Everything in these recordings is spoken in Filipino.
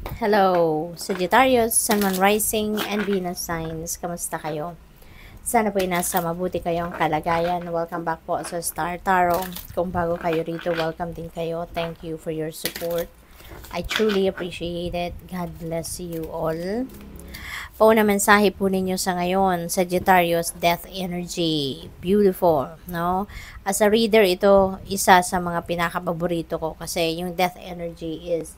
Hello, Sagittarius, Sun, Moon Rising, and Venus signs. Kamusta kayo? Sana po ay nasa mabuti kayong kalagayan. Welcome back po sa Star Tarot. Kung bago kayo rito, welcome din kayo. Thank you for your support. I truly appreciate it. God bless you all. Pauna mensahe po ninyo sa ngayon, Sagittarius, Death Energy. Beautiful, no? As a reader, ito isa sa mga pinakapaborito ko kasi yung Death Energy is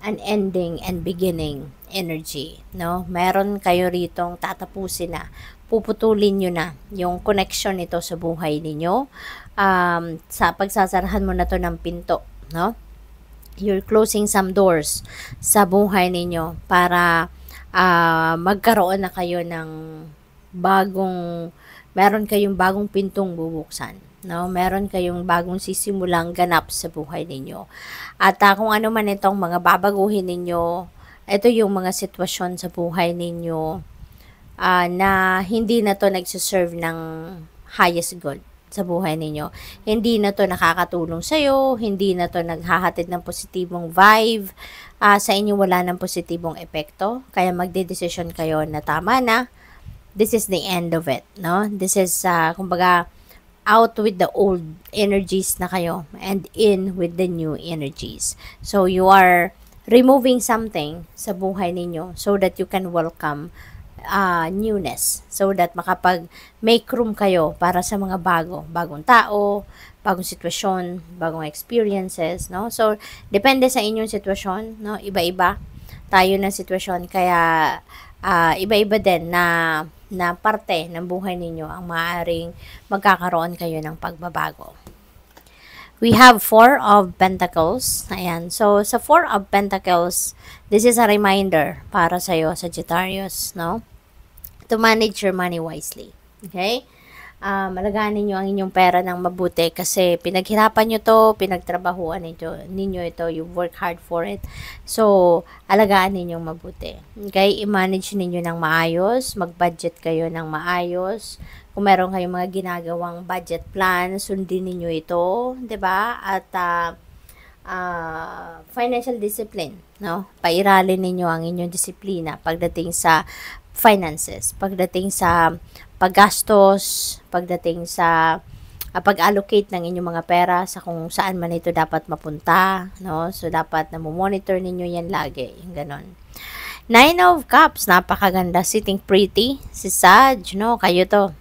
an ending and beginning energy, no? Meron kayo ritong tatapusin na, puputulin nyo na yung connection nito sa buhay ninyo. Sa pagsasarahan mo na to ng pinto, no? You're closing some doors sa buhay ninyo para magkaroon na kayo ng meron kayong bagong pintong bubuksan, no? Meron kayong bagong sisimulang ganap sa buhay ninyo. At kung ano man itong mga babaguhin ninyo, ito yung mga sitwasyon sa buhay ninyo na hindi na to nagsiserve ng highest good sa buhay ninyo. Hindi na to nakakatulong sa'yo, hindi na to naghahatid ng positibong vibe, sa inyo wala ng positibong epekto, kaya magdedesisyon kayo na tama na, this is the end of it, no? This is, kumbaga, out with the old energies na kayo and in with the new energies. So, you are removing something sa buhay ninyo so that you can welcome newness. So that makapag-make room kayo para sa mga bagong tao, bagong sitwasyon, bagong experiences, no? So, depende sa inyong sitwasyon, no? Iba-iba tayo ng sitwasyon, kaya iba-iba din na parte ng buhay ninyo ang maaaring magkakaroon kayo ng pagbabago. We have Four of Pentacles. Ayan. So, sa Four of Pentacles, this is a reminder para sa'yo, Sagittarius, no? To manage your money wisely. Okay? Malagaan ninyo ang inyong pera ng mabuti kasi pinaghirapan nyo to, pinagtrabahuan ninyo ito, you work hard for it. So, alagaan ninyong mabuti. Okay? I-manage ninyo ng maayos, mag-budget kayo ng maayos. Kung meron kayong mga ginagawang budget plan, sundin ninyo ito, 'di ba? At financial discipline, no? Pairalin ninyo ang inyong disiplina pagdating sa finances, pagdating sa paggastos, pagdating sa pag-allocate ng inyong mga pera sa kung saan man ito dapat mapunta, no? So, dapat na monitor ninyo yan lagi, yung ganon. Nine of Cups, napakaganda, sitting pretty, si Sag, no? Kayo to.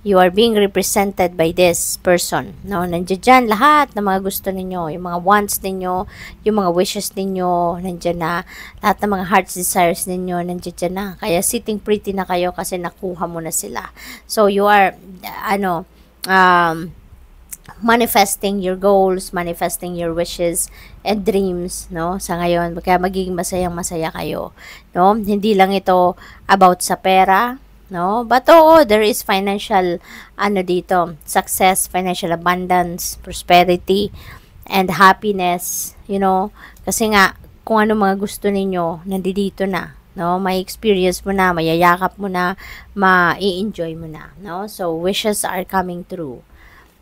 You are being represented by this person, no? Nandiyan dyan lahat ng mga gusto ninyo, yung mga wants ninyo, yung mga wishes ninyo, nandiyan na. Lahat ng mga heart's desires ninyo, nandiyan dyan na. Kaya sitting pretty na kayo kasi nakuha mo na sila. So, you are, manifesting your goals, manifesting your wishes and dreams, no? Sa ngayon, kaya magiging masayang-masaya kayo, no? Hindi lang ito about sa pera, no? But there is financial dito, success, financial abundance, prosperity, and happiness, you know, kasi nga kung ano mga gusto ninyo nandito na, no? May experience mo na, mayayakap mo na, mai-enjoy mo na, no? So wishes are coming true.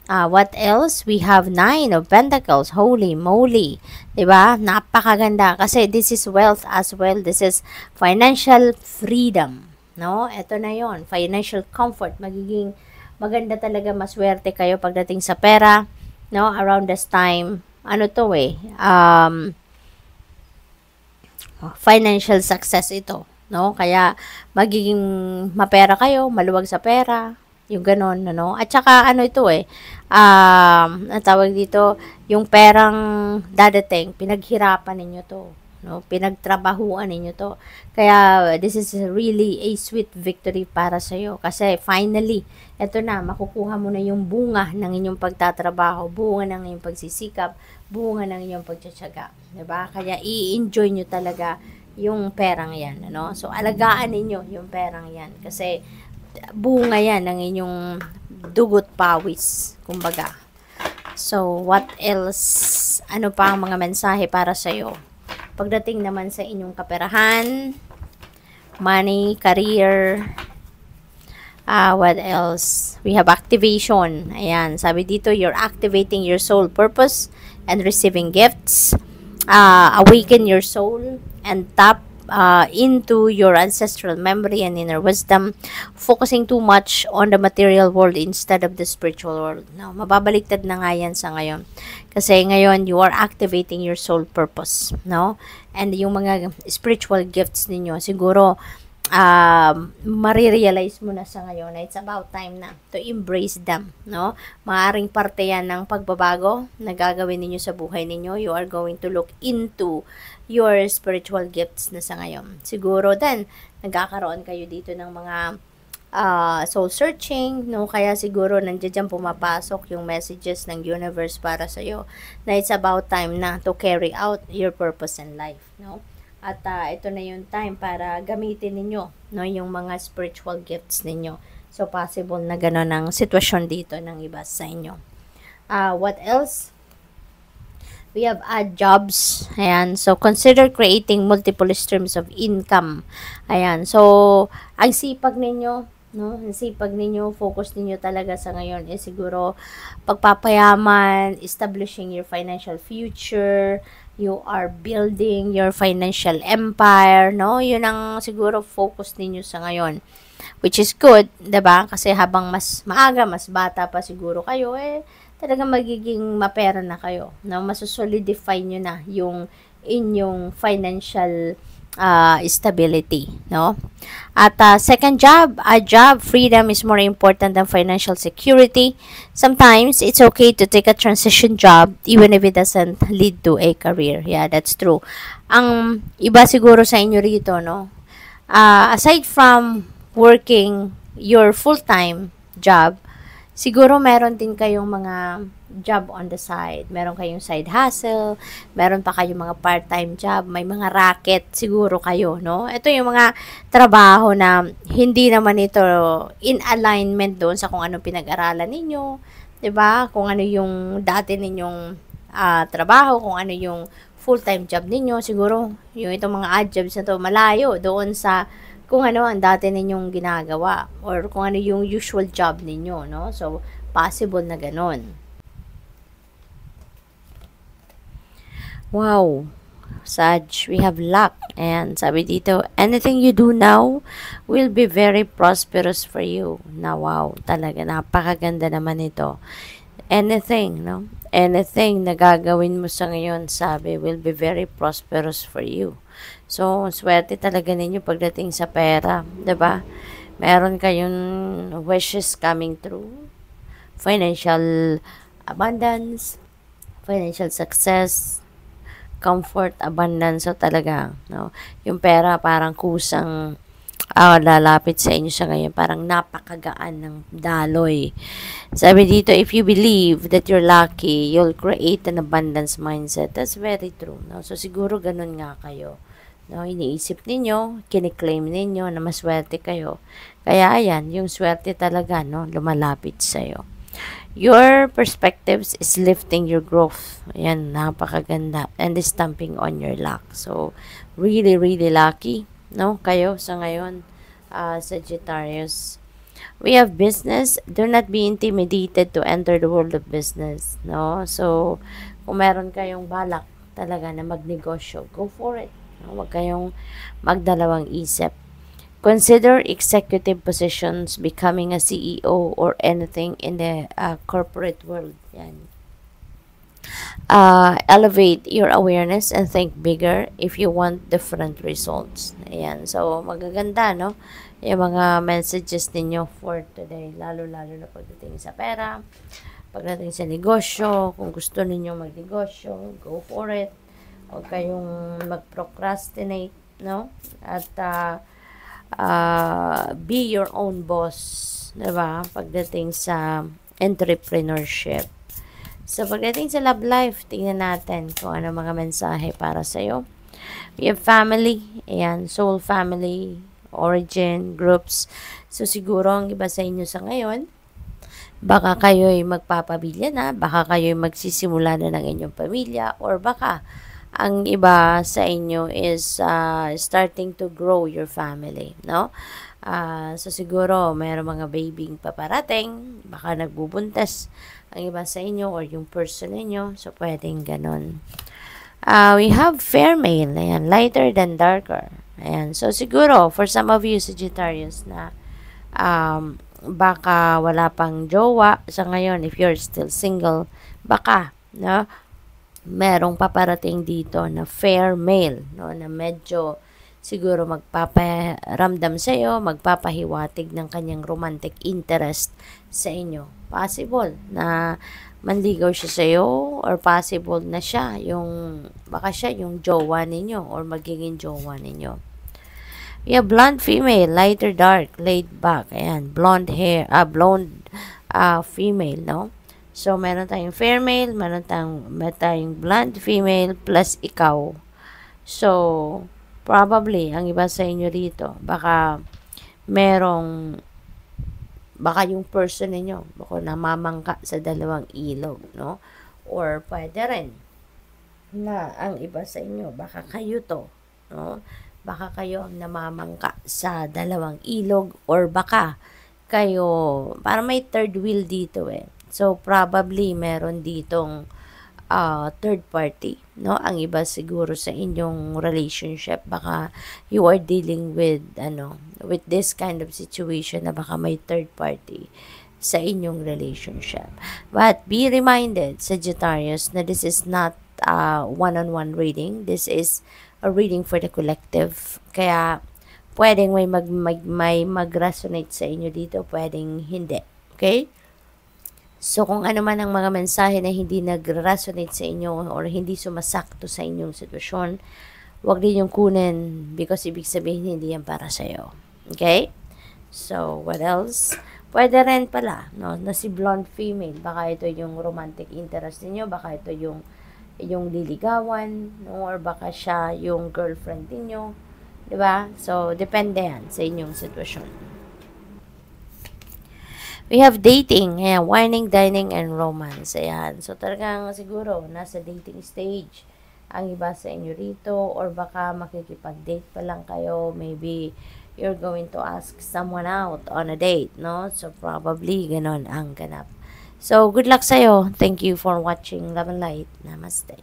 What else? We have Nine of Pentacles. Holy moly. Diba? Napakaganda. Kasi this is wealth as well. This is financial freedom. No? Ito na yon, financial comfort. Magiging maganda talaga, maswerte kayo pagdating sa pera. No? Around this time, financial success ito. No? Kaya magiging mapera kayo, maluwag sa pera. Yung ganon, no? At saka, ang tawag dito, yung perang dadating, pinaghirapan ninyo to, no? Pinagtrabahuan ninyo to. Kaya, this is really a sweet victory para sa'yo. Kasi, finally, eto na, makukuha mo na yung bunga ng inyong pagtatrabaho, bunga ng inyong pagsisikap, bunga ng inyong pagtsatsaga. Diba? Kaya, i-enjoy nyo talaga yung perang yan, no? So, alagaan ninyo yung perang yan. Kasi, bunga yan ng inyong dugot pawis, kumbaga. So, what else? Ano pa ang mga mensahe para sa'yo? Pagdating naman sa inyong kaperahan, money, career, what else? We have activation. Ayan, sabi dito, you're activating your soul purpose and receiving gifts. awaken your soul and tap into your ancestral memory and inner wisdom, focusing too much on the material world instead of the spiritual world. No, mababaliktad na nga yan sa ngayon. Kasi ngayon, you are activating your soul purpose. No? And yung mga spiritual gifts ninyo, siguro, marirealize mo na sa ngayon na it's about time na to embrace them, no? Maaring parte yan ng pagbabago na gagawin ninyo sa buhay ninyo. You are going to look into your spiritual gifts na sa ngayon. Siguro then, nagkakaroon kayo dito ng mga soul searching, no? Kaya siguro nandiyan pumapasok yung messages ng universe para sa iyo na it's about time na to carry out your purpose in life, no? At ito na yung time para gamitin ninyo, no, yung mga spiritual gifts ninyo. So, possible na gano'n ang sitwasyon dito ng iba sa inyo. What else? We have jobs. Ayan. So, consider creating multiple streams of income. Ayan. So, ang sipag ninyo, no, ang sipag ninyo, focus ninyo talaga sa ngayon is siguro pagpapayaman, establishing your financial future, you are building your financial empire, no? Yun ang siguro focus ninyo sa ngayon. Which is good, 'di ba? Kasi habang mas maaga, mas bata pa siguro kayo, talagang magiging mapera na kayo, no? Masosolidify nyo na yung inyong financial stability, no? At second job, a job freedom is more important than financial security. Sometimes it's okay to take a transition job even if it doesn't lead to a career. Yeah, that's true. Ang iba siguro sa inyo rito, no? Aside from working your full-time job, siguro meron din kayong mga job on the side. Meron kayong side hustle, meron pa kayong mga part-time job, may mga racket siguro kayo, no? Ito yung mga trabaho na hindi naman ito in alignment doon sa kung anong pinag-aralan ninyo, 'di ba? Kung ano yung dati ninyong trabaho, kung ano yung full-time job ninyo, siguro yung itong mga odd jobs na to malayo doon sa kung ano ang dati ninyong ginagawa or kung ano yung usual job ninyo, no? So, possible na ganun. Wow! Sag, we have luck. And sabi dito, anything you do now will be very prosperous for you. Na wow, talaga, napakaganda naman ito. Anything, no? Anything na gagawin mo sa ngayon, sabi, will be very prosperous for you. So, swerte talaga ninyo pagdating sa pera, 'di ba? Meron kayong wishes coming true, financial abundance, financial success, comfort, abundance. So, talaga, no? Yung pera parang kusang lalapit sa inyo siya ngayon. Parang napakagaan ng daloy. Sabi dito, if you believe that you're lucky, you'll create an abundance mindset. That's very true, no? So, siguro ganun nga kayo. No, iniisip ninyo, kiniklaim ninyo na maswerte kayo. Kaya ayan, yung swerte talaga, no, lumalapit sa'yo. Your perspectives is lifting your growth. Ayan, napakaganda. And is stamping on your luck. So, really, really lucky, no, kayo sa ngayon, Sagittarius. We have business. Do not be intimidated to enter the world of business, no? So, kung meron kayong balak talaga na magnegosyo, go for it. Huwag kayong magdalawang isip. Consider executive positions, becoming a CEO or anything in the corporate world. Yan. Elevate your awareness and think bigger if you want different results. Ayan. So, magaganda, no? Yung mga messages ninyo for today. Lalo-lalo na pagdating sa pera, pagdating sa negosyo. Kung gusto ninyo magnegosyo, go for it. Huwag kayong mag-procrastinate, no? At be your own boss, diba? Pagdating sa entrepreneurship. So, pagdating sa love life, tingnan natin kung ano mga mensahe para sa'yo. We have family, ayan, soul family, origin, groups. So, siguro ang iba sa inyo sa ngayon, baka kayo'y magpapabilya na, baka kayo'y magsisimula na ng inyong pamilya, or baka ang iba sa inyo is starting to grow your family, no? So, siguro, mayroong mga babying paparating, baka nagbubuntas ang iba sa inyo or yung person ninyo. So, pwedeng ganon. We have fair male, ayan, lighter than darker. Ayan, so siguro, for some of you Sagittarius na baka wala pang jowa sa ngayon, if you're still single, baka, no, merong paparating dito na fair male, no, na medyo siguro magpaparamdam sa iyo, magpapahiwatig ng kanyang romantic interest sa inyo. Possible na manligaw siya sa iyo, or possible na siya yung, baka siya yung jowa ninyo or magiging jowa ninyo. Yeah, blonde female, lighter dark, laid back. Ayan, blonde hair, blonde female, no? So, meron tayong fair male, meron tayong blonde female, plus ikaw. So, probably, ang iba sa inyo rito, baka yung person ninyo, baka namamangka sa dalawang ilog, no? Or, pwede rin, na ang iba sa inyo, baka kayo to, no? Baka kayo ang namamangka sa dalawang ilog, or baka kayo, para may third wheel dito So, probably meron ditong third party, no? Ang iba siguro sa inyong relationship, baka you are dealing with, with this kind of situation na baka may third party sa inyong relationship. But be reminded, Sagittarius, na this is not one-on-one reading. This is a reading for the collective. Kaya, pwedeng may mag-resonate sa inyo dito, pwedeng hindi. Okay? So, kung ano man ang mga mensahe na hindi nag-resonate sa inyo or hindi sumasakto sa inyong sitwasyon, huwag din yung kunin because ibig sabihin hindi yan para sa'yo. Okay? So, what else? Pwede rin pala, no, na si blonde female, baka ito yung romantic interest niyo, baka ito yung liligawan, no, or baka siya yung girlfriend niyo, 'di ba? So, depende yan sa inyong sitwasyon. We have dating, ayan, whining, dining, and romance. Ayan. So, talagang siguro, nasa dating stage ang iba sa inyo rito, or baka makikipag-date pa lang kayo. Maybe, you're going to ask someone out on a date, no? So, probably, ganon ang ganap. So, good luck sa'yo. Thank you for watching Love and Light. Namaste.